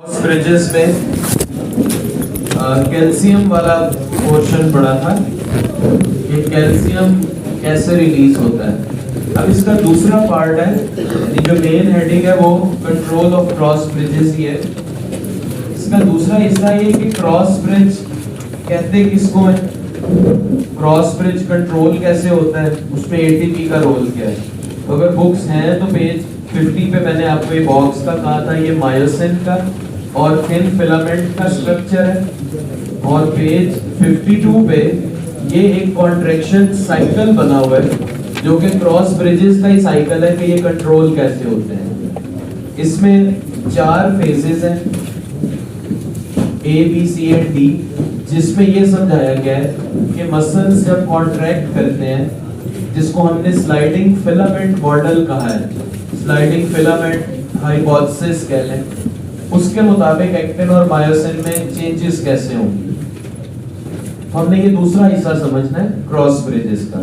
Bridges में calcium वाला portion पढ़ा था कि कैल्शियम कैसे रिलीज होता है। अब इसका दूसरा पार्ट है, जो मेन हेडिंग है वो कंट्रोल ऑफ क्रॉस ब्रिजेस ही है। इसका दूसरा हिस्सा ये कि क्रॉस ब्रिज कहते किसको है, क्रॉस ब्रिज कंट्रोल कैसे होता है, उसमें एटीपी का रोल क्या है। तो अगर बुक्स हैं तो पेज 50 पे मैंने आपको ये बॉक्स का कहा था, ये मायोसिन का और थिन फिलामेंट का स्ट्रक्चर है, और पेज 52 पे ये एक कॉन्ट्रैक्शन साइकिल बना हुआ है जो कि क्रॉस ब्रिजेस का ही साइकिल है कि ये कंट्रोल कैसे होते हैं। इसमें 4 फेजेस हैं, A, B, C and D, जिसमें ये समझाया गया है कि मसल्स जब कॉन्ट्रैक्ट करते हैं, जिसको हमने स्लाइडिंग फिलामेंट मॉडल कहा है, स्लाइडिंग फिलामेंट हाइपोथेसिस कह लें, उसके मुताबिक एक्टिन और मायोसिन में चेंजेस कैसे होंगे। तो हमने ये दूसरा हिस्सा समझना है क्रॉस ब्रिजेस का।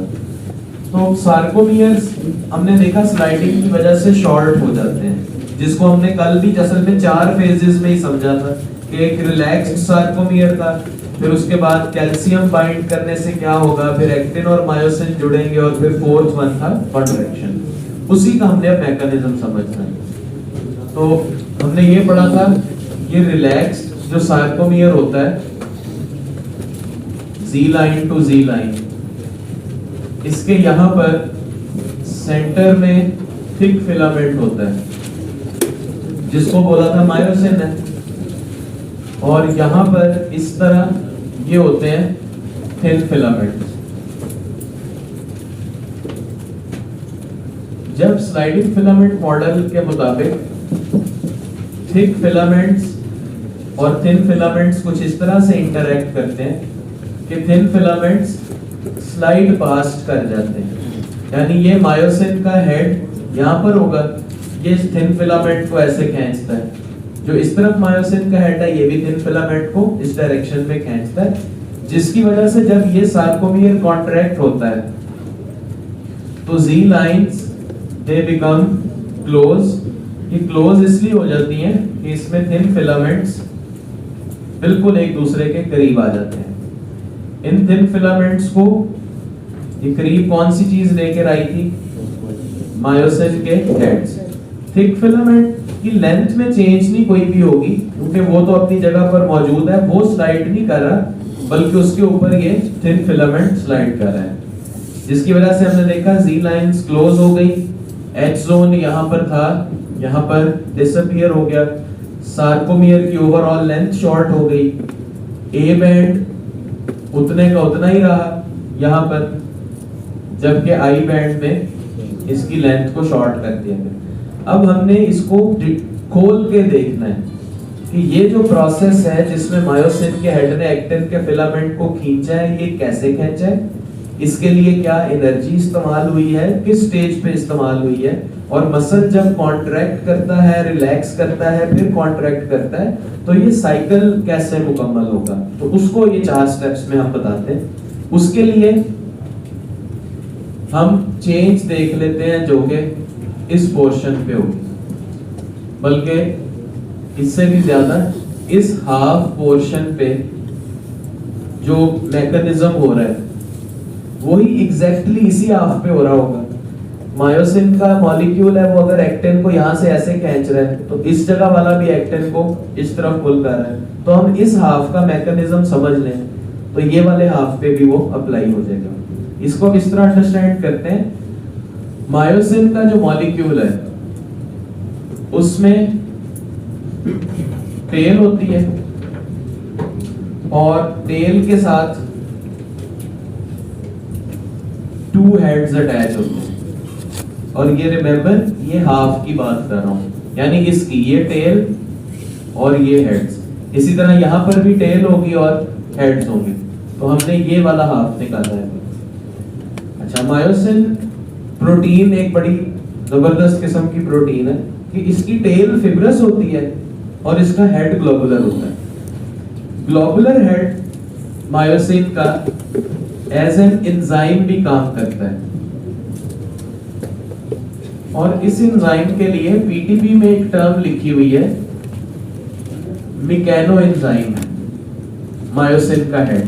तो सार्कोमियर्स हमने देखा स्लाइडिंग की वजह से शॉर्ट हो जाते हैं, जिसको हमने कल भी असल में 4 फेजेस में ही समझा था कि एक रिलैक्स्ड सार्कोमियर था, फिर उसके बाद कैल्शियम बाइंड करने से क्या होगा, फिर एक्टिन और मायोसिन जुड़ेंगे, और फिर फोर्थ वन था कॉन्ट्रैक्शन। उसी का हमने अब मैकेनिज्म समझना है। तो हमने ये पढ़ा था, ये रिलैक्स्ड जो सार्कोमियर होता है, जी लाइन टू जी लाइन, इसके यहाँ पर सेंटर में थिक फिलामेंट होता है जिसको बोला था मायोसिन है, और यहाँ पर इस तरह ये होते हैं थिन फिलामेंट। जब स्लाइडिंग फिलामेंट मॉडल के मुताबिक थिक फिलामेंट्स और थिन फिलामेंट्स कुछ इस तरह से इंटरैक्ट करते हैं कि थिन फिलामेंट्स स्लाइड पास्ट कर जाते हैं, यानी ये मायोसिन का हेड यहाँ पर होगा, ये थिन फिलामेंट को ऐसे खींचता है, जो इस तरफ मायोसिन का हेड है ये भी थिन फिलामेंट को इस डायरेक्शन में खींचता है, जिसकी वजह से जब ये सार्कोमियर कॉन्ट्रैक्ट होता है तो जी लाइंस दे बिकम क्लोज। ये क्लोज इसलिए हो जाती हैं कि इसमें थिन फिलामेंट्स बिल्कुल एक दूसरे के करीब आ जाते हैं। इन थिन फिलामेंट्स को ये करीब कौन सी चीज लेकर आई थी, मायोसिन के हेड्स। थिक फिलामेंट की लेंथ में चेंज नहीं कोई भी होगी, क्योंकि वो तो अपनी जगह पर मौजूद है, वो स्लाइड नहीं कर रहा, बल्कि उसके ऊपर ये थिन फिलामेंट स्लाइड कर रहा है, जिसकी वजह से हमने देखा जी लाइंस क्लोज हो गई, एच जोन यहाँ पर था, यहाँ पर डिसअपीयर हो गया, सार्कोमियर की ओवरऑल लेंथ शॉर्ट हो गई, ए बैंड उतने का उतना ही रहा यहाँ पर, जबकि आई बैंड में इसकी लेंथ को शॉर्ट कर दिया गया। अब हमने इसको खोल के देखना है कि ये जो प्रोसेस है जिसमें मायोसिन के हेड ने एक्टिन के फिलामेंट को खींचा है, ये कैसे खींचा है, इसके लिए क्या एनर्जी इस्तेमाल हुई है, किस स्टेज पे इस्तेमाल हुई है, और मसल जब कॉन्ट्रैक्ट करता है, रिलैक्स करता है, फिर कॉन्ट्रैक्ट करता है, तो ये साइकिल कैसे मुकम्मल होगा। तो उसको ये 4 स्टेप्स में हम बताते हैं। उसके लिए हम चेंज देख लेते हैं जो कि इस पोर्शन पे होगी, बल्कि इससे भी ज्यादा इस हाफ पोर्शन पे जो मैकेनिज्म हो रहा है वही एग्जैक्टली इसी हाफ पे हो रहा होगा। मायोसिन का मॉलिक्यूल है, वो अगर एक्टिन को यहाँ से ऐसे खींच रहा है तो इस जगह वाला भी एक्टिन को इस तरफ पुल कर रहा है। तो हम इस हाफ का मैकेनिज्म समझ लें तो ये वाले हाफ पे भी वो अप्लाई हो जाएगा। इसको हम इस तरह अंडरस्टैंड करते हैं, मायोसिन का जो मॉलिक्यूल है उसमें टेल होती है, और टेल के साथ 2 हेड्स अटैच होते हैं, और ये रिमेंबर ये हाफ की बात कर रहा हूं, यानी इसकी ये टेल और ये हेड्स। इसी तरह यहां पर भी टेल होगी और हेड्स होंगे, तो हमने ये वाला हाफ निकाला है। अच्छा, मायोसिन प्रोटीन एक बड़ी जबरदस्त किस्म की प्रोटीन है कि इसकी टेल फिब्रस होती है और इसका हेड ग्लोबुलर होता है। ग्लोबुलर हेड मायोसिन का एज एन एंजाइम भी काम करता है, और इस एंजाइम के लिए पीटीपी में एक टर्म लिखी हुई है मैकेनोएंजाइम मायोसिन का हेड।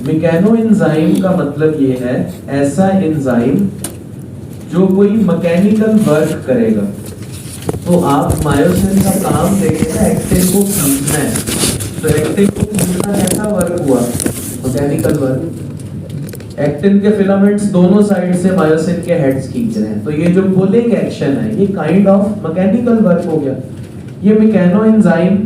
मैकेनोएंजाइम का मतलब ये है ऐसा एंजाइम जो कोई मैकेनिकल वर्क करेगा। तो आप मायोसिन का काम देखिएगा, एक्टिन को खींचना है, तो एक्टिन को खींचना कैसा वर्क हुआ? Mechanical work. एक्टिन के फिलामेंट्स दोनों साइड से मायोसिन के हेड्स खींच रहे हैं, तो ये जो पुलिंग एक्शन है ये काइंड ऑफ मैकेनिकल वर्क हो गया। ये मैकेनोएंजाइम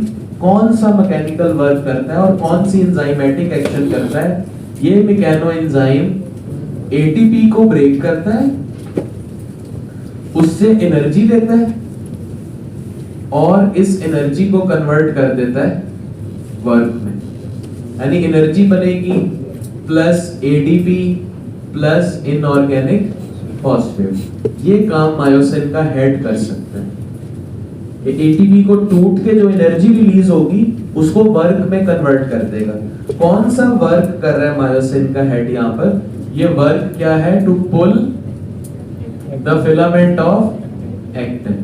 कौन सा मैकेनिकल वर्क करता है और कौन सी एंजाइमेटिक एक्शन करता है? ये मैकेनोएंजाइम एटीपी को ब्रेक करता है, उससे एनर्जी देता है और इस एनर्जी को कन्वर्ट कर देता है वर्क में। यानी एनर्जी बनेगी plus ADP plus inorganic phosphate. ये काम मायोसिन का हेड कर सकता है। एटीपी को टूट के जो एनर्जी रिलीज होगी उसको वर्क में कन्वर्ट कर देगा। कौन सा वर्क कर रहा है मायोसिन का हेड यहाँ पर? ये वर्क क्या है? To pull the filament of actin.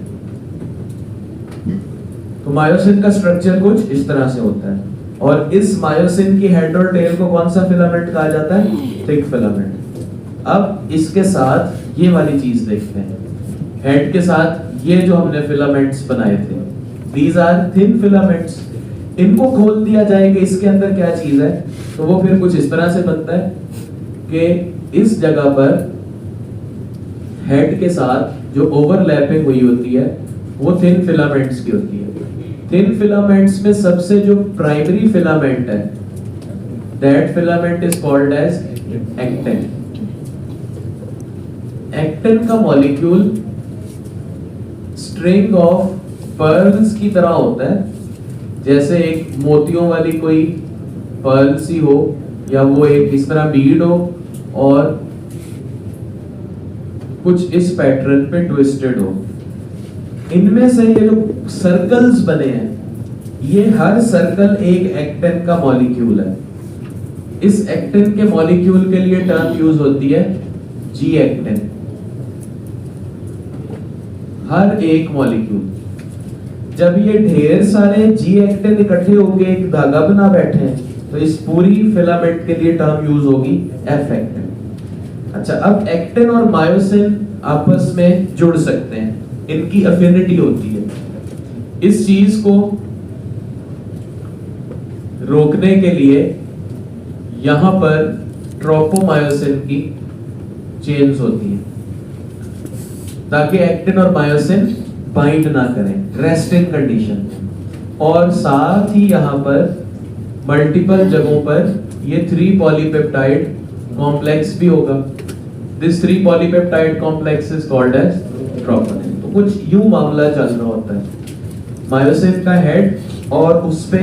तो मायोसिन का स्ट्रक्चर कुछ इस तरह से होता है और इस मायोसिन की हेड और टेल को कौन सा फिलामेंट कहा जाता है? Thick filament. अब इसके साथ ये वाली चीज देखते हैं। हेड के साथ ये जो हमने फिलामेंट्स बनाए थे, दीज आर थिन फिलामेंट्स। इनको खोल दिया जाएगा, इसके अंदर क्या चीज है, तो वो फिर कुछ इस तरह से बनता है कि इस जगह पर हेड के साथ जो ओवरलैपिंग हुई होती है वो थिन फिलामेंट्स की होती है। थिन फिलामेंट्स में सबसे जो प्राइमरी फिलामेंट है, that filament is called as actin. Actin का मॉलिक्यूल स्ट्रिंग ऑफ पर्ल्स की तरह होता है, जैसे एक मोतियों वाली कोई पर्ल सी हो या वो एक इस तरह बीड हो और कुछ इस पैटर्न पे ट्विस्टेड हो। इनमें से ये जो सर्कल्स बने हैं, ये हर सर्कल एक एक्टिन का मॉलिक्यूल है। इस एक्टिन के मॉलिक्यूल के लिए टर्म यूज होती है जी एक्टिन। हर एक मॉलिक्यूल, जब ये ढेर सारे जी एक्टिन इकट्ठे होकर एक धागा बना बैठे हैं, तो इस पूरी फिलामेंट के लिए टर्म यूज होगी एफ एक्टिन। अच्छा, अब एक्टिन और मायोसिन आपस में जुड़ सकते हैं, इनकी अफिनिटी होती है। इस चीज को रोकने के लिए यहां पर ट्रोपोमायोसिन की चेन्स होती है ताकि एक्टिन और मायोसिन बाइंड ना करें, रेस्टिंग कंडीशन। और साथ ही यहां पर मल्टीपल जगहों पर ये 3 पॉलीपेप्टाइड कॉम्प्लेक्स भी होगा। This 3 polypeptide complex is called as troponin. तो कुछ यूं मामला चल रहा होता है, मायोसिन का हेड और उस पे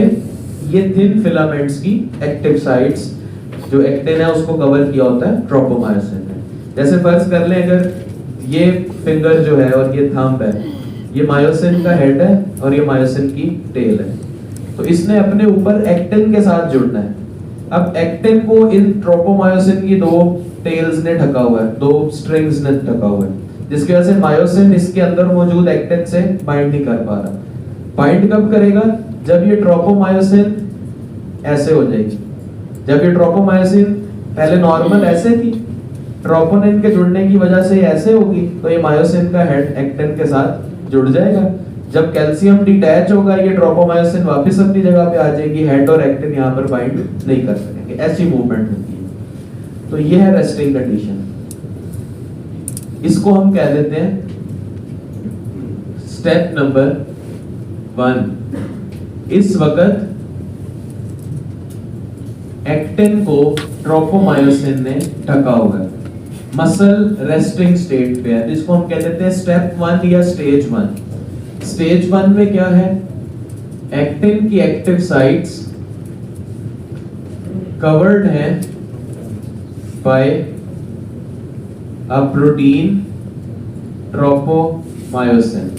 ये थिन फिलामेंट्स की एक्टिव साइट्स, जो एक्टिन है उसको कवर किया होता है ट्रोपोमायोसिन ने। जैसे फर्ज कर लें, अगर ये फिंगर जो है और ये थंब है, ये मायोसिन का हेड है और ये मायोसिन की टेल है, तो इसने अपने ऊपर एक्टिन के साथ जुड़ना है। अब एक्टिन को इन ट्रोपोमायोसिन की 2 टेल्स ने ढका हुआ है, 2 स्ट्रिंग्स ने ढका हुआ है, जिसकी वजह से मायोसिन इसके अंदर मौजूद एक्टिन से बाइंड नहीं कर पा रहा। बाइंड कब करेगा? जब ये ट्रोपोमायोसिन ऐसे हो जाएगी। जब ये ट्रोपोमायोसिन पहले नॉर्मल ऐसे थी, ट्रोपोनिन के जुड़ने की वजह से ऐसे होगी, तो ये मायोसिन का हेड एक्टिन के साथ जुड़ जाएगा। जब कैल्शियम डिटैच होगा, ये ट्रोपोमायोसिन वापस अपनी जगह पे आ जाएगी, हेड और एक्टिन यहाँ पर बाइंड नहीं कर सकेंगे। ऐसी मूवमेंट होती है। तो ये है रेस्टिंग कंडीशन। इसको हम कह देते हैं स्टेप नंबर 1। इस वक्त एक्टिन को ट्रोपोमायोसिन ने ढका हुआ है, मसल रेस्टिंग स्टेट पे है, इसको हम कह देते हैं स्टेप 1 या स्टेज 1। स्टेज 1 में क्या है? एक्टिन की एक्टिव साइट्स कवर्ड हैं बाय अ प्रोटीन ट्रोपोमायोसिन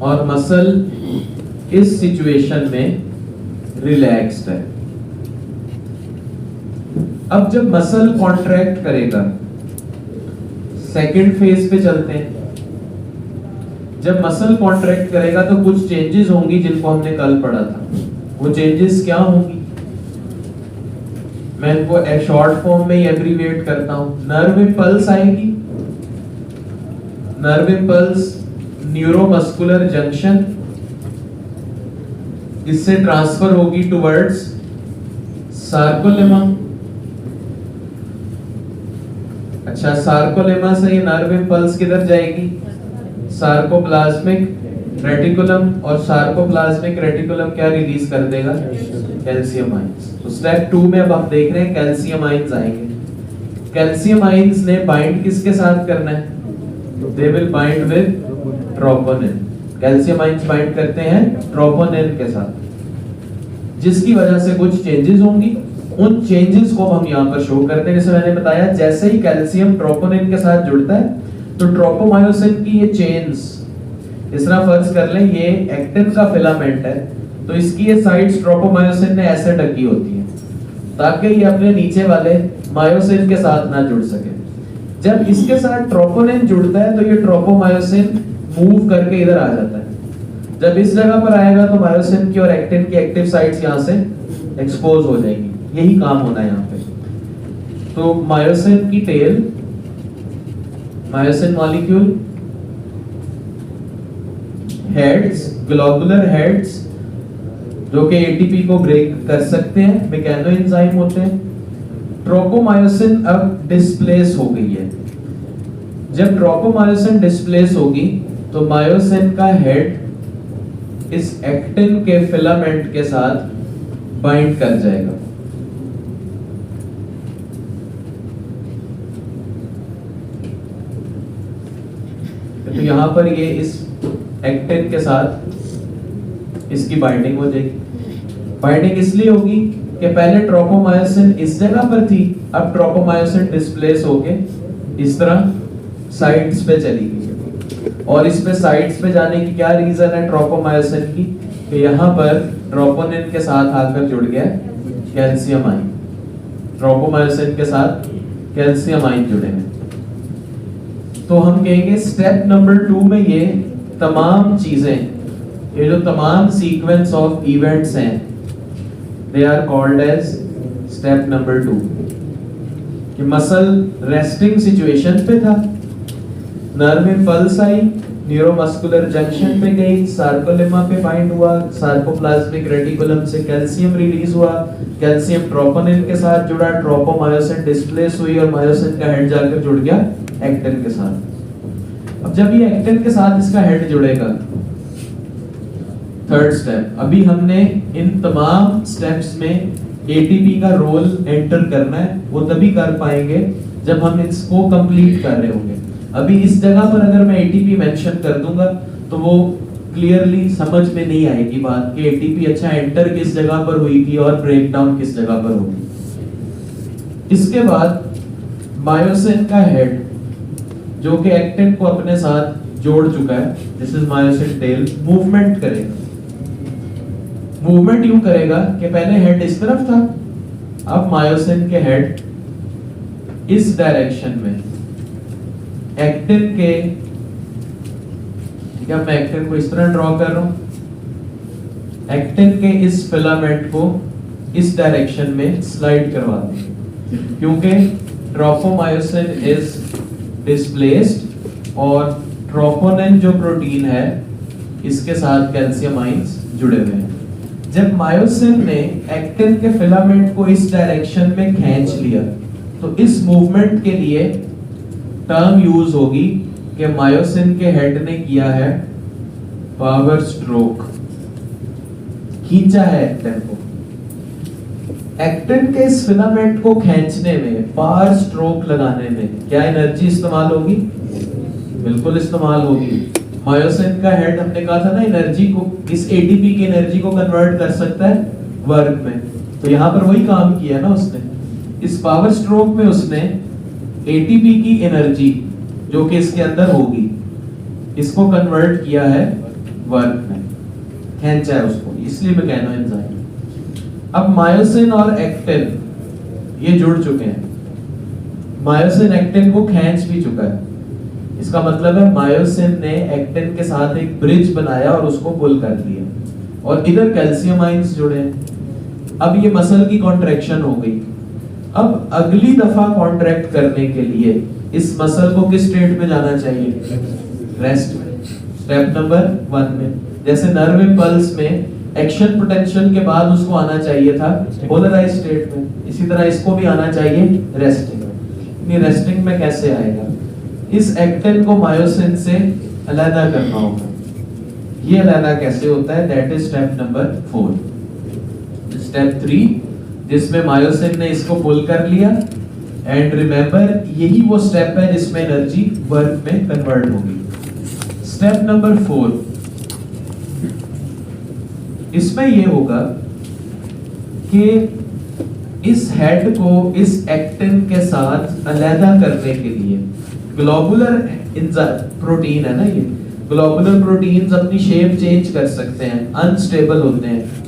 और मसल इस सिचुएशन में रिलैक्स्ड है। अब जब मसल कॉन्ट्रैक्ट करेगा, सेकेंड फेज पे चलते हैं। जब मसल कॉन्ट्रैक्ट करेगा तो कुछ चेंजेस होंगी जिनको हमने कल पढ़ा था। वो चेंजेस क्या होंगी, मैं इनको एक शॉर्ट फॉर्म में ही एब्रीविएट करता हूं। नर्व इंपल्स आएगी, नर्व इंपल्स न्यूरोमस्कुलर जंक्शन, इससे ट्रांसफर होगी टुवर्ड्स सार्कोलेमा। अच्छा, सार्कोलेमा से ये नर्व इंपल्स किधर जाएगी, सार्कोप्लाज्मिक रेटिकुलम, और सार्कोप्लाज्मिक रेटिकुलम क्या रिलीज कर देगा, कैल्शियम आयंस। तो स्टेप 2 में अब हम देख रहे हैं कैल्शियम आयंस आएंगे। कैल्शियम आयंस ने बाइंड किसके साथ करना है, they will bind with troponin. Calcium ions bind करते हैं ट्रोपोनिन के साथ, जिसकी वजह से कुछ चेंजेस होंगी। उन चेंजेस को हम यहाँ पर शो करते हैं। जैसे मैंने बताया, जैसे ही कैल्शियम ट्रोपोनिन के साथ जुड़ता है तो ट्रोपोमायोसिन की ये चेन्स, इस तरह फर्ज कर लें ये एक्टिन का फिलामेंट है, तो इसकी ये साइड्स ट्रोपोमायोसिन ने ऐसे ढकी होती हैं ताकि ये अपने नीचे वाले मायोसिन के साथ ना जुड़ सके। जब इसके साथ ट्रोपोनिन जुड़ता है तो ये ट्रोपोमायोसिन मूव करके इधर आ जाता है। जब इस जगह पर आएगा तो मायोसिन की और एक्टिन की एक्टिव साइट्स यहाँ से एक्सपोज हो जाएंगी। यही काम होना है यहाँ पे। तो मायोसिन की tail, myosin molecule, heads, globular heads जो कि एटीपी को ब्रेक कर सकते हैं, मैकेनोएंजाइम होते हैं। ट्रोपोमायोसिन अब डिस्प्लेस हो गई है। जब ट्रोपोमायोसिन डिस्प्लेस होगी तो मायोसिन का हेड इस एक्टिन के फिलामेंट के साथ बाइंड कर जाएगा। तो यहां पर ये इस एक्टिन के साथ इसकी बाइंडिंग हो जाएगी। बाइंडिंग इसलिए होगी कि पहले ट्रोपोमायोसिन इस जगह पर थी, अब ट्रोपोमायोसिन डिस्प्लेस होके इस तरह साइड्स पे चली गई। और इस पे साइड्स पे जाने की क्या रीजन है ट्रोपोमायोसिन की, कि यहाँ पर ट्रोपोनिन के साथ आकर जुड़ गया कैल्शियम आयन। ट्रोपोमायोसिन के साथ कैल्शियम आयन जुड़े हैं। तो हम कहेंगे स्टेप नंबर 2 में ये तमाम चीजें, ये जो तमाम सीक्वेंस ऑफ इवेंट्स हैं, they are called as step number 2। कि मसल रेस्टिंग सिचुएशन पे था, नर्व इंपल्स आई, न्यूरोमस्कुलर जंक्शन पे गई, सार्कोलेमा पे बाइंड हुआ, सार्कोप्लाज्मिक रेटिकुलम से कैल्शियम रिलीज हुआ, कैल्शियम ट्रोपोनिन के साथ जुड़ा, ट्रोपोमायोसिन डिस्प्लेस हुई और मायोसिन का हेड जाकर जुड़ गया एक्टिन के साथ। अब जब ये एक्टिन के साथ इसका हेड जुड़ेगा, थर्ड स्टेप, अभी हमने इन तमाम स्टेप्स में एटीपी का रोल एंटर करना है। वो तभी कर पाएंगे जब हम इसको कंप्लीट कर रहे होंगे। अभी इस जगह पर अगर मैं एटीपी मेंशन कर दूंगा तो वो क्लियरली समझ में नहीं आएगी बात कि एटीपी अच्छा एंटर किस जगह पर हुई थी और ब्रेक डाउन किस जगह पर होगी। इसके बाद मायोसिन का हेड जो कि एक्टिन को अपने साथ जोड़ चुका है, this is myosin tail, movement करेगा। मूवमेंट यूं करेगा कि पहले हेड इस तरफ था, अब मायोसिन के हेड इस डायरेक्शन में एक्टिन के, ठीक है, मैं एक्टिन को इस तरह ड्रॉ कर रहा हूं, एक्टिन के इस फिलामेंट को इस डायरेक्शन में स्लाइड करवा देंगे क्योंकि ट्रोपोमायोसिन इज डिस्प्लेस्ड और ट्रोपोनिन जो प्रोटीन है इसके साथ कैल्शियम आयंस जुड़े हुए हैं। जब मायोसिन ने एक्टिन के फिलामेंट को इस डायरेक्शन में खींच लिया तो इस मूवमेंट के लिए टर्म यूज होगी कि मायोसिन के हेड ने किया है पावर स्ट्रोक, खींचा है एक्टिन को। एक्टिन के इस फिलामेंट को खींचने में, पावर स्ट्रोक लगाने में क्या एनर्जी इस्तेमाल होगी? बिल्कुल इस्तेमाल होगी। मायोसिन का हेड हमने कहा था ना एनर्जी को, इस एटीपी की एनर्जी को कन्वर्ट कर सकता है वर्क में, तो यहाँ पर वही काम किया ना उसने। इस पावर स्ट्रोक में उसने एटीपी की एनर्जी जो कि इसके अंदर होगी इसको कन्वर्ट किया है वर्क में, खींचा है उसको, इसलिए मैकेनोएंजाइम। अब मायोसिन और एक्टिन ये जुड़ चुके हैं, मायोसिन एक्टिन को खींच भी चुका है। इसका मतलब है मायोसिन ने एक्टिन के साथ एक ब्रिज बनाया और उसको पुल कर दिया, और इधर कैल्शियम आयंस जुड़े हैं। अब ये मसल की कॉन्ट्रैक्शन हो गई। अब अगली दफा कॉन्ट्रैक्ट करने के लिए इस मसल को किस स्टेट में जाना चाहिए? रेस्ट में, स्टेप नंबर 1 में। जैसे नर्व इम्पल्स में एक्शन पोटेंशियल के बाद उसको आना चाहिए था पोलराइज स्टेट में, इसी तरह इसको भी आना चाहिए रेस्टिंग में। रेस्टिंग में कैसे आएगा? इस एक्टिन को मायोसिन से अलग करना होगा। ये अलग कैसे होता है? That is step number 4। Step 3 जिसमें मायोसिन ने इसको पुल कर लिया, एंड रिमेंबर यही वो स्टेप है जिसमें एनर्जी वर्क में कन्वर्ट होगी। स्टेप नंबर 4, इसमें ये होगा कि इस हेड को इस एक्टिन के साथ अलहदा करने के लिए ग्लोबुलर प्रोटीन है ना, ये ग्लोबुलर प्रोटीन्स अपनी शेप चेंज कर सकते हैं, अनस्टेबल होते हैं।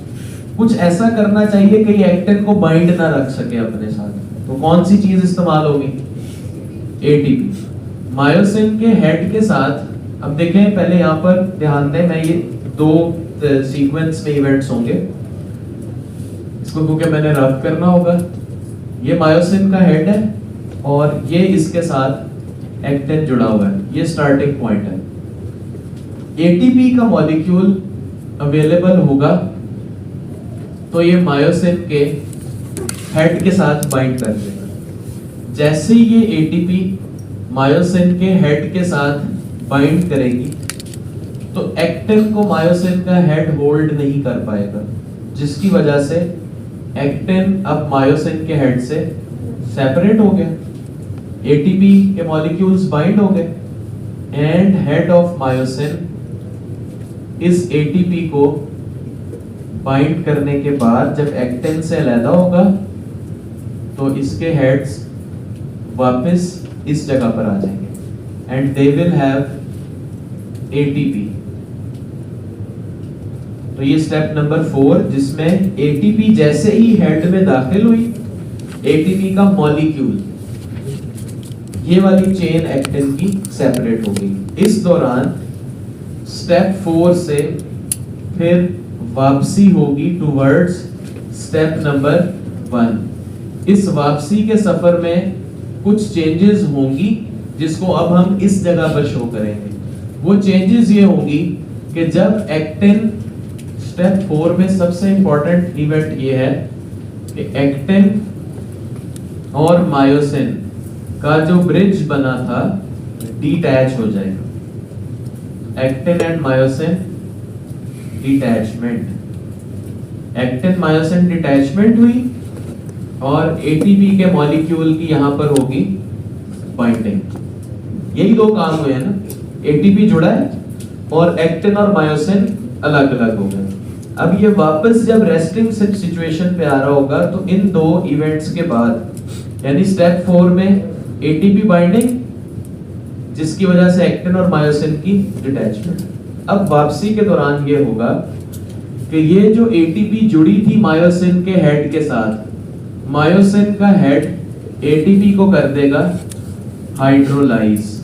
कुछ ऐसा करना चाहिए कि ये एक्टिन को बाइंड ना रख सके अपने साथ। तो कौन सी चीज इस्तेमाल होगी? एटीपी। मायोसिन के हेड के साथ, अब देखें पहले यहाँ पर ध्यान दें, मैं ये 2 सीक्वेंस में इवेंट्स होंगे, इसको क्योंकि मैंने रब करना होगा। ये मायोसिन का हेड है और ये इसके साथ एक्टिन जुड़ा हुआ है, ये स्टार्टिंग पॉइंट है। एटीपी का मॉलिक्यूल अवेलेबल होगा तो ये मायोसिन के हेड के साथ बाइंड कर देगा। जैसे ये एटीपी मायोसिन के हेड के साथ बाइंड करेगी तो एक्टिन को मायोसिन का हेड होल्ड नहीं कर पाएगा, जिसकी वजह से एक्टिन अब मायोसिन के हेड से सेपरेट हो गया। एटीपी के मॉलिक्यूल्स बाइंड हो गए एंड हेड ऑफ मायोसिन इस एटीपी को बाइंड करने के बाद जब एक्टिन से अलग होगा तो इसके हेड्स वापस इस जगह पर आ जाएंगे and they will have ATP. तो ये स्टेप नंबर 4 जिसमें एटीपी जैसे ही हेड में दाखिल हुई, एटीपी का मॉलिक्यूल, ये वाली चेन एक्टिन की सेपरेट हो गई। इस दौरान स्टेप 4 से फिर वापसी होगी टुवर्ड्स स्टेप नंबर 1। इस वापसी के सफर में कुछ चेंजेस होंगी जिसको अब हम इस जगह पर शो करेंगे। वो चेंजेस ये होंगी कि जब एक्टिन, स्टेप 4 में सबसे इंपॉर्टेंट इवेंट ये है कि एक्टिन और मायोसिन का जो ब्रिज बना था डिटैच हो जाएगा। Actin and myosin detachment, actin myosin detachment हुई और एटीपी के मॉलिक्यूल की यहां पर होगी बाइंडिंग। यही 2 काम हुए हैं ना, एटीपी जुड़ा है और एक्टिन और मायोसिन अलग अलग हो गए। अब ये वापस जब रेस्टिंग सिचुएशन पे आ रहा होगा तो इन 2 इवेंट्स के बाद यानी स्टेप 4 में एटीपी बाइंडिंग जिसकी वजह से एक्टिन और मायोसिन की डिटैचमेंट। अब वापसी के दौरान ये होगा कि ये जो एटीपी जुड़ी थी मायोसिन के हेड के साथ, मायोसिन का हेड एटीपी को कर देगा हाइड्रोलाइज।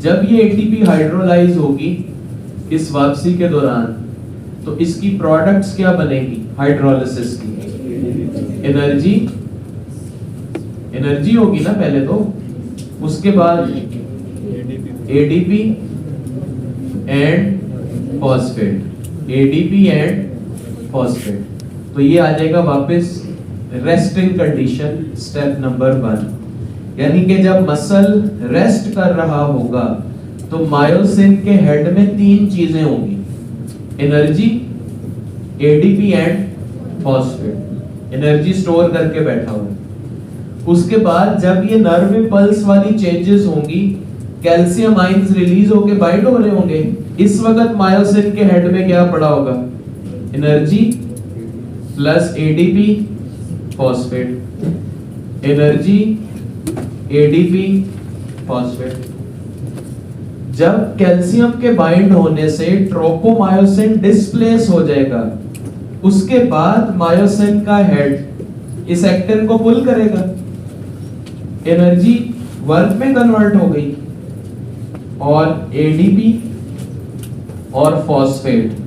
जब ये एटीपी हाइड्रोलाइज होगी इस वापसी के दौरान तो इसकी प्रोडक्ट्स क्या बनेगी हाइड्रोलिसिस की? एनर्जी, एनर्जी होगी ना पहले तो, उसके बाद ADP and phosphate, ADP and phosphate. तो ये आ जाएगा वापस रेस्टिंग कंडीशन स्टेप नंबर 1। यानी कि जब मसल रेस्ट कर रहा होगा तो मायोसिन के हेड में 3 चीजें होंगी, energy, ADP and phosphate. Energy store करके बैठा हुआ है। उसके बाद जब ये नर्व इम्पल्स वाली चेंजेस होंगी, कैल्शियम आयंस रिलीज होके बाइंड हो रहे होंगे, इस वक्त मायोसिन के हेड में क्या पड़ा होगा? Energy plus ADP phosphate, energy ADP phosphate. जब कैल्शियम के बाइंड होने से ट्रोपोमायोसिन डिस्प्लेस हो जाएगा, उसके बाद मायोसिन का हेड इस एक्टिन को पुल करेगा, एनर्जी वर्क में कन्वर्ट हो गई और एडीपी और फॉस्फेट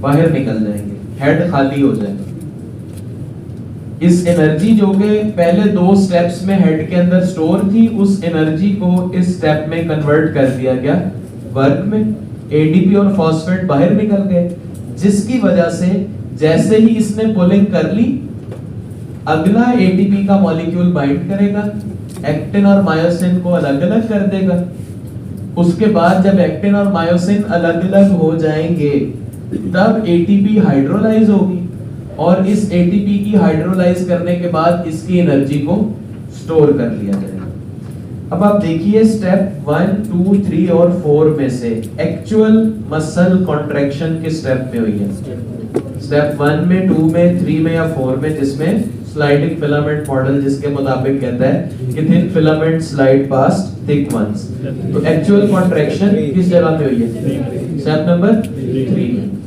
बाहर निकल जाएंगे, हेड खाली हो जाएगा। इस एनर्जी जो कि पहले 2 स्टेप्स में हेड के अंदर स्टोर थी, उस एनर्जी को इस स्टेप में कन्वर्ट कर दिया गया वर्क में। एडीपी और फॉस्फेट बाहर निकल गए, जिसकी वजह से जैसे ही इसने पुलिंग कर ली, अगला एटीपी का मॉलिक्यूल बाइंड करेगा, एक्टिन और मायोसिन को अलग अलग कर देगा। उसके बाद जब एक्टिन और मायोसिन अलग अलग हो जाएंगे, तब एटीपी हाइड्रोलाइज होगी, और इस एटीपी की हाइड्रोलाइज करने के बाद इसकी एनर्जी को स्टोर कर लिया जाएगा। अब आप देखिए स्टेप 1, 2, 3 और 4 में से एक्चुअल मसल कॉन्ट्रैक्शन किस स्टेप में हुई है? स्टेप 1 में, 2 में, 3 में या 4 में, जिसमें स्लाइडिंग फिलामेंट मॉडल जिसके मुताबिक कहता है कि thin filament slide past thick ones. तो एक्चुअल कॉन्ट्रैक्शन किस जगह पे हुई है? स्टेप नंबर 3 में।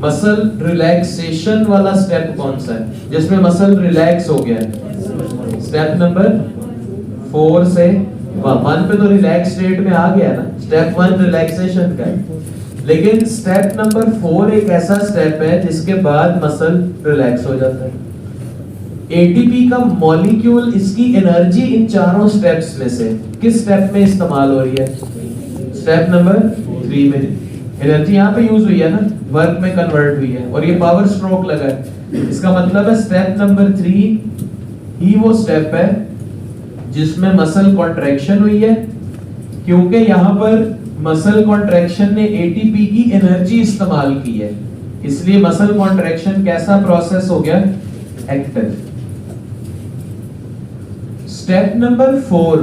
मसल रिलैक्सेशन वाला स्टेप कौन सा है जिसमें मसल रिलैक्स हो गया है? स्टेप नंबर 4 से 1 पे तो रिलैक्स स्टेट में आ गया ना, स्टेप 1 रिलैक्सेशन का है। लेकिन स्टेप नंबर 4 एक ऐसा स्टेप है जिसके बाद मसल रिलैक्स हो जाता है। एटीपी का मॉलिक्यूल, इसकी एनर्जी इन चारों स्टेप्स में से किस स्टेप में इस्तेमाल हो रही है? स्टेप नंबर 3 में। एनर्जी यहाँ पे यूज हुई है ना, वर्क में कन्वर्ट हुई है, और ये पावर स्ट्रोक लगा है। इसका मतलब है स्टेप नंबर 3 ही वो स्टेप है जिसमें मसल कॉन्ट्रैक्शन हुई है, क्योंकि यहाँ पर मसल कॉन्ट्रैक्शन ने एटीपी की एनर्जी इस्तेमाल की है, इसलिए मसल कॉन्ट्रैक्शन कैसा प्रोसेस हो गया? एक्टिव। स्टेप नंबर 4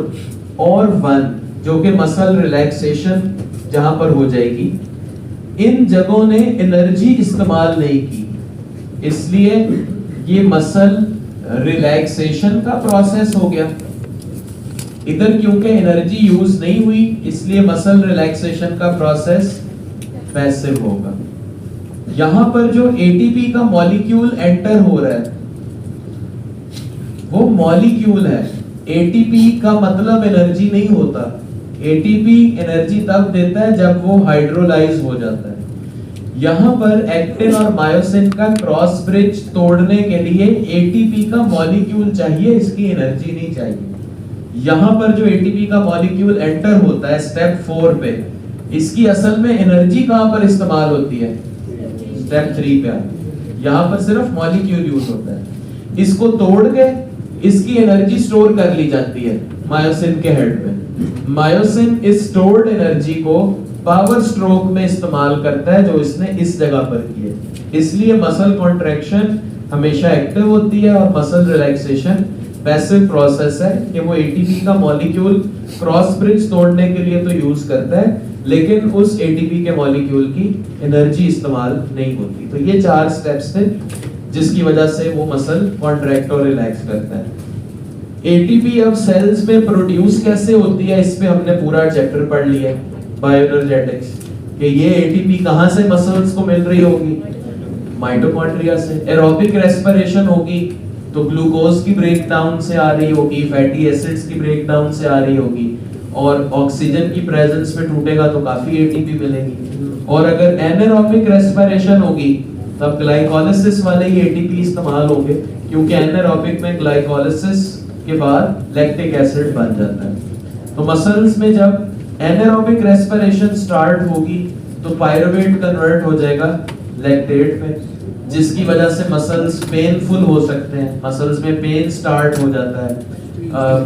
और 1 जो कि मसल रिलैक्सेशन जहां पर हो जाएगी, इन जगहों ने एनर्जी इस्तेमाल नहीं की, इसलिए ये मसल रिलैक्सेशन का प्रोसेस हो गया। इधर क्योंकि एनर्जी यूज नहीं हुई, इसलिए मसल रिलैक्सेशन का प्रोसेस पैसिव होगा। यहां पर जो एटीपी का मॉलिक्यूल एंटर हो रहा है वो मॉलिक्यूल है। एटीपी का मतलब एनर्जी नहीं होता। एटीपी एनर्जी तब देता है जब वो हाइड्रोलाइज हो जाता है। यहां पर एक्टिन और मायोसिन का क्रॉस ब्रिज तोड़ने के लिए एटीपी का मॉलिक्यूल चाहिए, इसकी एनर्जी नहीं चाहिए। यहां पर जो एटीपी का मॉलिक्यूल एंटर होता है स्टेप 4 पे, इसकी असल में एनर्जी कहां पर इस्तेमाल होती है? स्टेप 3 पे। यहां पर सिर्फ मॉलिक्यूल यूज होता है। इसको तोड़ के इसकी एनर्जी स्टोर कर ली जाती है मायोसिन के हेड में। मायोसिन इस स्टोर्ड एनर्जी को पावर स्ट्रोक में इस्तेमाल करता है, जो इसने इस जगह पर की है। इसलिए मसल कॉन्ट्रैक्शन हमेशा एक्टिव होती है और मसल रिलैक्सेशन पैसिव प्रोसेस है कि वो एटीपी का मॉलिक्यूल क्रॉस ब्रिज तोड़ने के लिए तो यूज करता है, लेकिन उस एटीपी के मॉलिक्यूल की एनर्जी इस्तेमाल नहीं होती। तो ये 4 स्टेप्स थे जिसकी वजह से वो मसल कॉन्ट्रैक्ट और रिलैक्स करता है। एटीपी अब सेल्स में प्रोड्यूस कैसे होती है, इस पे हमने पूरा चैप्टर पढ़ लिया है, बायोएनर्जेटिक्स, कि ये एटीपी कहां से मसल्स को मिल रही होगी? माइटोकॉन्ड्रिया से। एरोबिक रेस्पिरेशन होगी तो ग्लूकोज की ब्रेकडाउन से आ रही होगी, फैटी एसिड्स की ब्रेकडाउन से आ रही होगी, और ऑक्सीजन की प्रेजेंस में टूटेगा तो काफी एटीपी मिलेगी। और अगर एनारोबिक रेस्पिरेशन होगी तब ग्लाइकोलाइसिस वाले ही एटीपी इस्तेमाल होंगे, क्योंकि एनारोबिक में ग्लाइकोलाइसिस के बाद लैक्टिक एसिड बन जाता है। तो मसल्स में जब एनारोबिक रेस्पिरेशन स्टार्ट होगी तो पायरुवेट कन्वर्ट हो जाएगा लैक्टेट में, जिसकी वजह से मसल्स पेनफुल हो सकते हैं, मसल्स में पेन स्टार्ट हो जाता है,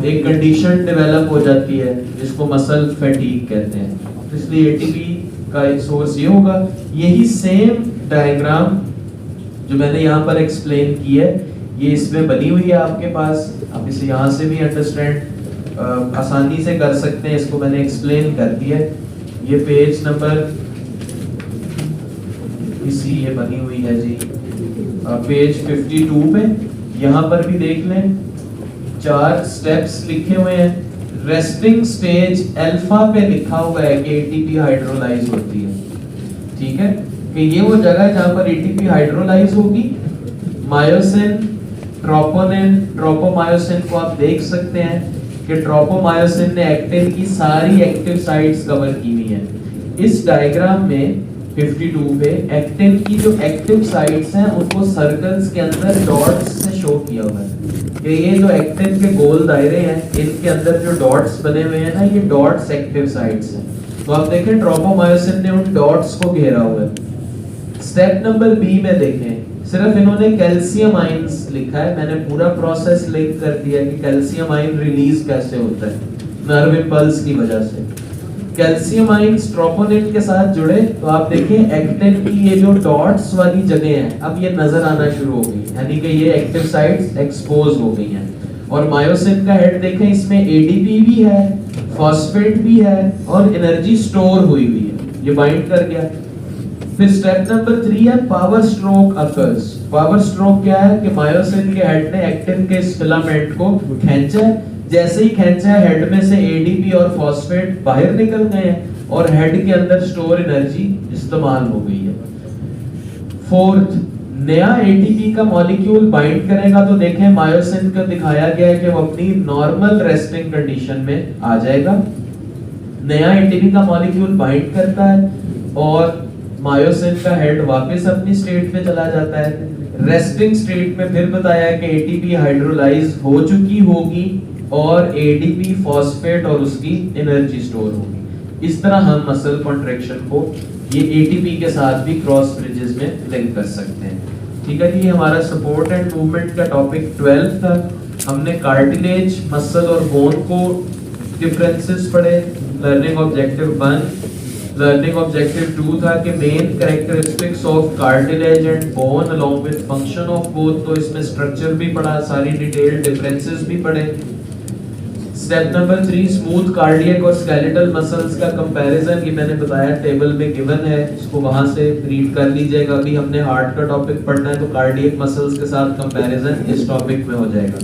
एक कंडीशन डेवलप हो जाती है जिसको मसल फैटीग कहते हैं। तो इसलिए एटीपी का एक सोर्स ये होगा। यही सेम डायग्राम जो मैंने यहाँ पर एक्सप्लेन की है, ये इसमें बनी हुई है आपके पास, आप इसे यहाँ से भी अंडरस्टैंड आसानी से कर सकते हैं। इसको मैंने एक्सप्लेन कर दिया है। ये पेज नंबर इसी ये बनी हुई है जी, पेज 52 पे। यहाँ पर भी देख लें, 4 स्टेप्स लिखे हुए हैं। रेस्टिंग स्टेज अल्फा पे लिखा हुआ है कि एटीपी हाइड्रोलाइज होती है, ठीक है, कि ये वो जगह है जहां पर एटीपी हाइड्रोलाइज होगी। मायोसिन, ट्रोपोनिन, ट्रोपोमायोसिन को आप देख सकते हैं कि ट्रोपोमायोसिन ने एक्टिन की सारी एक्टिव साइट्स कवर की हुई है। इस डायग्राम में 52 पे एक्टिन की जो एक्टिव साइट्स हैं उनको सर्कल्स के अंदर डॉट्स से शो किया हुआ है कि ये जो एक्टिन के गोल दायरे हैं इनके अंदर जो डॉट्स बने हुए हैं ना, ये डॉट्स एक्टिव साइट्स हैं। तो आप देखें ट्रोपोमायोसिन ने उन डॉट्स को घेरा हुआ है। स्टेप नंबर बी में देखें, सिर्फ इन्होंने कैल्शियम आयंस लिखा है, मैंने पूरा प्रोसेस लिंक कर दिया कि कैल्शियम आयन रिलीज कैसे होता है नर्व इंपल्स की वजह से। कैल्शियम आयंस ट्रोपोनिन के साथ जुड़े तो आप देखें एक्टिन की ये जो डॉट्स वाली जगह है अब ये नजर आना शुरू हो गई, यानी कि ये एक्टिव साइट्स एक्सपोज हो गई हैं। और मायोसिन का हेड देखें, इसमें एडीपी भी है, फॉस्फेट भी है और एनर्जी स्टोर हुई हुई है, ये बाइंड कर गया। फिर स्टेप नंबर 3 है power stroke occurs. Power stroke क्या है कि मायोसिन के हेड ने एक्टिन के इस फिलामेंट को खींचा, जैसे ही खींचा हेड में से एडीपी और फॉस्फेट बाहर निकल गए हैं और हेड के अंदर स्टोर एनर्जी इस्तेमाल हो गई है। फोर्थ, नया एटीपी का मॉलिक्यूल बाइंड करेगा तो देखें मायोसिन का दिखाया गया है कि वो अपनी नॉर्मल रेस्टिंग कंडीशन में आ जाएगा। नया एटीपी का मॉलिक्यूल बाइंड करता है और मायोसिन का हेड वापस अपनी स्टेट में चला जाता है। रेस्टिंग स्टेट में फिर बताया कि एटीपी हाइड्रोलाइज हो चुकी होगी और एडीपी फॉस्फेट और उसकी एनर्जी स्टोर होगी। इस तरह हम मसल कॉन्ट्रैक्शन को ये एटीपी के साथ भी क्रॉस ब्रिजेस में लिंक कर सकते हैं। ठीक है जी, हमारा सपोर्ट एंड मूवमेंट का टॉपिक 12 था। हमने कार्टिलेज, मसल और बोन को डिफरेंसेस पढ़े। लर्निंग ऑब्जेक्टिव 1, लर्निंग ऑब्जेक्टिव 2 था कि main characteristics of cartilage and bone along with function of both, तो इसमें स्ट्रक्चर भी पढ़ा, सारी डिटेल डिफरेंसेस भी पढ़े। स्टेप नंबर 3 स्मूथ कार्डियक और स्केलेटल मसल्स का कंपैरिजन, ये मैंने बताया टेबल में गिवन है, इसको वहां से रीड कर लीजिएगा। अभी हमने हार्ट का टॉपिक पढ़ना है तो कार्डियक मसल्स के साथ कंपैरिजन इस टॉपिक में हो जाएगा।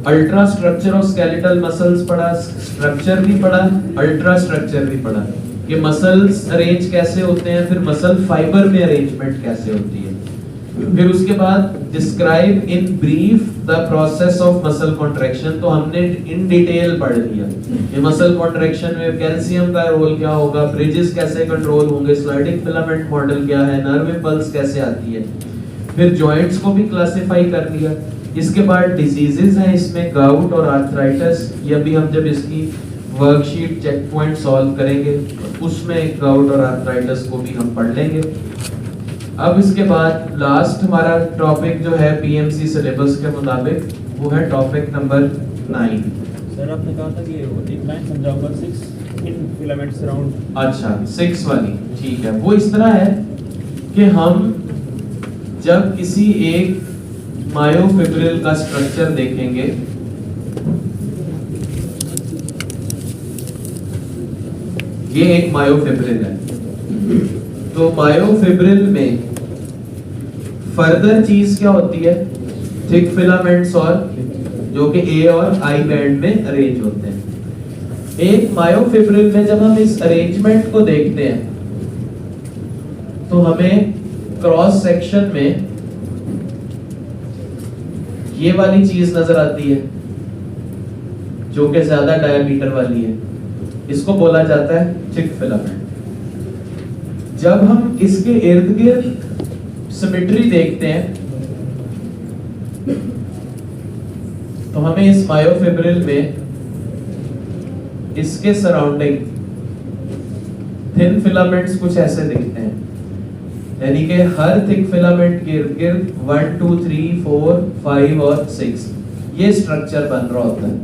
Ultra structure of skeletal muscles पढ़ा, स्ट्रक्चर भी पढ़ा, अल्ट्रा स्ट्रक्चर भी पढ़ा कि मसल्स अरेंज कैसे होते हैं, फिर मसल फाइबर में अरेंजमेंट कैसे होती है। फिर उसके बाद describe in brief the process of muscle contraction, तो हमने इन डिटेल पढ़ लिया ये मसल कॉन्ट्रैक्शन में कैल्शियम का रोल क्या होगा, ब्रिजेस कैसे कंट्रोल होंगे, स्लाइडिंग फिलामेंट मॉडल क्या है, नर्व इंपल्स कैसे आती है। फिर जॉइंट्स को भी क्लासिफाई कर लिया। इसके बाद डिजीजेस हैं इसमें गाउट और आर्थराइटिस, ये अभी हम जब इसकी वर्कशीट चेक पॉइंट सॉल्व करेंगे उसमें गाउट और आर्थराइटिस को भी हम पढ़ लेंगे। अब इसके बाद लास्ट हमारा टॉपिक जो है पीएमसी सिलेबस के मुताबिक वो है टॉपिक नंबर 9। सर आपने कहा था कि एक लाइन समझाऊंगा 6 इन फिलामेंट्स अराउंड। अच्छा 6 वाली, ठीक है। वो इस तरह है कि हम जब किसी एक मायोफिब्रिल का स्ट्रक्चर देखेंगे, ये एक मायोफिब्रिल है, तो मायोफिब्रिल में फर्दर चीज क्या होती है, थिक फिलामेंट्स और जो कि ए और आई बैंड में अरेंज होते हैं। एक मायोफिब्रिल में जब हम इस अरेंजमेंट को देखते हैं तो हमें क्रॉस सेक्शन में ये वाली चीज नजर आती है जो कि ज्यादा डायमीटर वाली है, इसको बोला जाता है थिक फिलामेंट। जब हम इसके इर्द गिर्द सिमेट्री देखते हैं तो हमें इस मायोफिब्रिल में इसके सराउंडिंग थिन फिलामेंट्स कुछ ऐसे दिखते हैं, यानी कि हर थिक फिलामेंट के इर्द गिर्द 1 2 3 4 5 और 6 ये स्ट्रक्चर बन रहा होता है।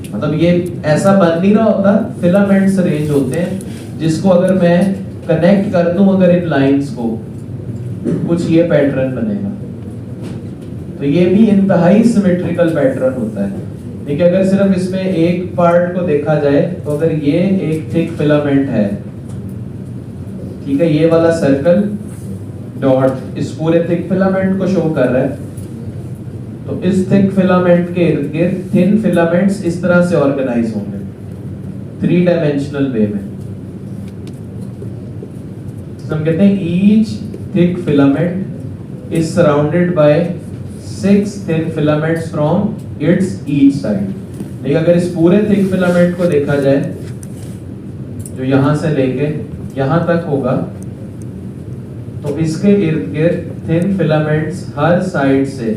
मतलब ये ऐसा बन नहीं रहा होता, फिलामेंट्स अरेंज होते हैं जिसको अगर मैं कनेक्ट कर दूं अगर इन लाइंस को, कुछ ये पैटर्न बनेगा। तो ये भी इंतहाई सिमेट्रिकल पैटर्न होता है। देखिए अगर सिर्फ इसमें एक पार्ट को देखा जाए तो अगर ये एक थिक फिलामेंट है, ठीक है, ये वाला सर्कल डॉट इस पूरे थिक फिलामेंट को शो कर रहा है, तो इस थिक फिलामेंट के इर्द गिर्द थिन फिलामेंट्स इस तरह से ऑर्गेनाइज होंगे 3 डायमेंशनल वे में। हम कहते हैं each thick filament is surrounded by 6 thin filaments from its each side. लेकिन अगर इस पूरे थिक फिलामेंट को देखा जाए, जो यहां से लेके यहां तक होगा, तो इसके इर्द गिर्द थिन फिलामेंट्स हर साइड से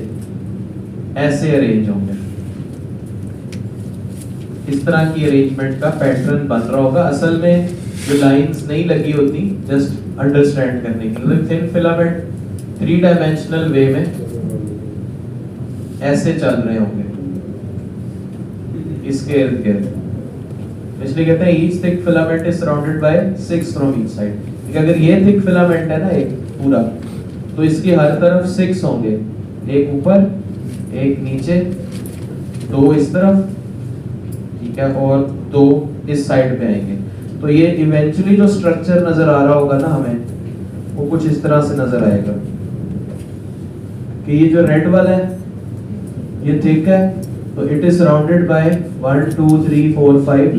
ऐसे अरेंज होंगे। इस तरह की अरेंजमेंट का पैटर्न बन रहा होगा। असल में जो लाइंस नहीं लगी होती, जस्ट अंडरस्टैंड करने के लिए, थिन फिलामेंट 3 डायमेंशनल वे में ऐसे चल रहे होंगे इसके इर्द गिर्द। इसलिए कहते हैं each thick filament is surrounded by 6 from each side. अगर ये थिक फिलामेंट है ना एक पूरा, तो इसकी हर तरफ 6 होंगे, एक ऊपर, एक नीचे, 2 इस तरफ, ठीक है, और 2 इस साइड पे आएंगे। तो ये इवेंचुअली जो स्ट्रक्चर नजर आ रहा होगा ना हमें, वो कुछ इस तरह से नजर आएगा कि ये जो रेड वाला है ये थिक है, तो it is surrounded by 1 2 3 4 5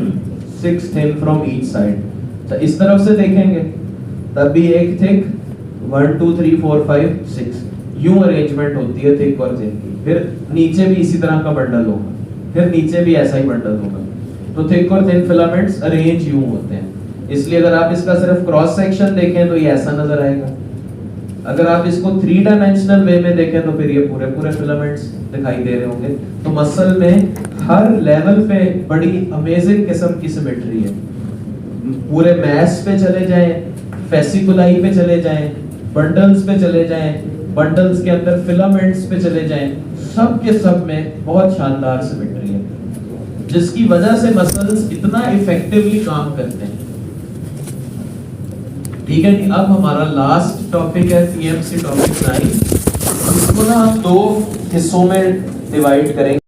6 thin from each side. तो इस तरफ से देखेंगे तब भी एक थिक, 1 2 3 4 5 6 यूं अरेंजमेंट होती है थिक और थिन की। फिर नीचे भी इसी तरह का बंडल होगा, फिर नीचे भी ऐसा ही बंडल होगा। तो थिक और थिन फिलामेंट्स अरेंज यूं होते हैं। इसलिए अगर आप इसका सिर्फ क्रॉस सेक्शन देखें तो ये ऐसा नजर आएगा। अगर आप इसको 3 डायमेंशनल वे में देखें तो फिर ये पूरे पूरे फिलामेंट्स दिखाई दे रहे होंगे। तो मसल में हर लेवल पे बड़ी अमेजिंग किस्म की सिमेट्री है। पूरे मैस पे चले जाएं, फेसिकुलाई पे चले जाएं, बंडल्स पे चले जाएं, बंडल्स के अंदर फिलामेंट्स पे चले जाएं, सब के सब में बहुत शानदार सिमेट्री है, जिसकी वजह से मसल्स इतना इफेक्टिवली काम करते हैं। ठीक है जी, अब हमारा लास्ट टॉपिक है पीएमसी टॉपिक 9। इसको ना हम 2 हिस्सों में डिवाइड करेंगे।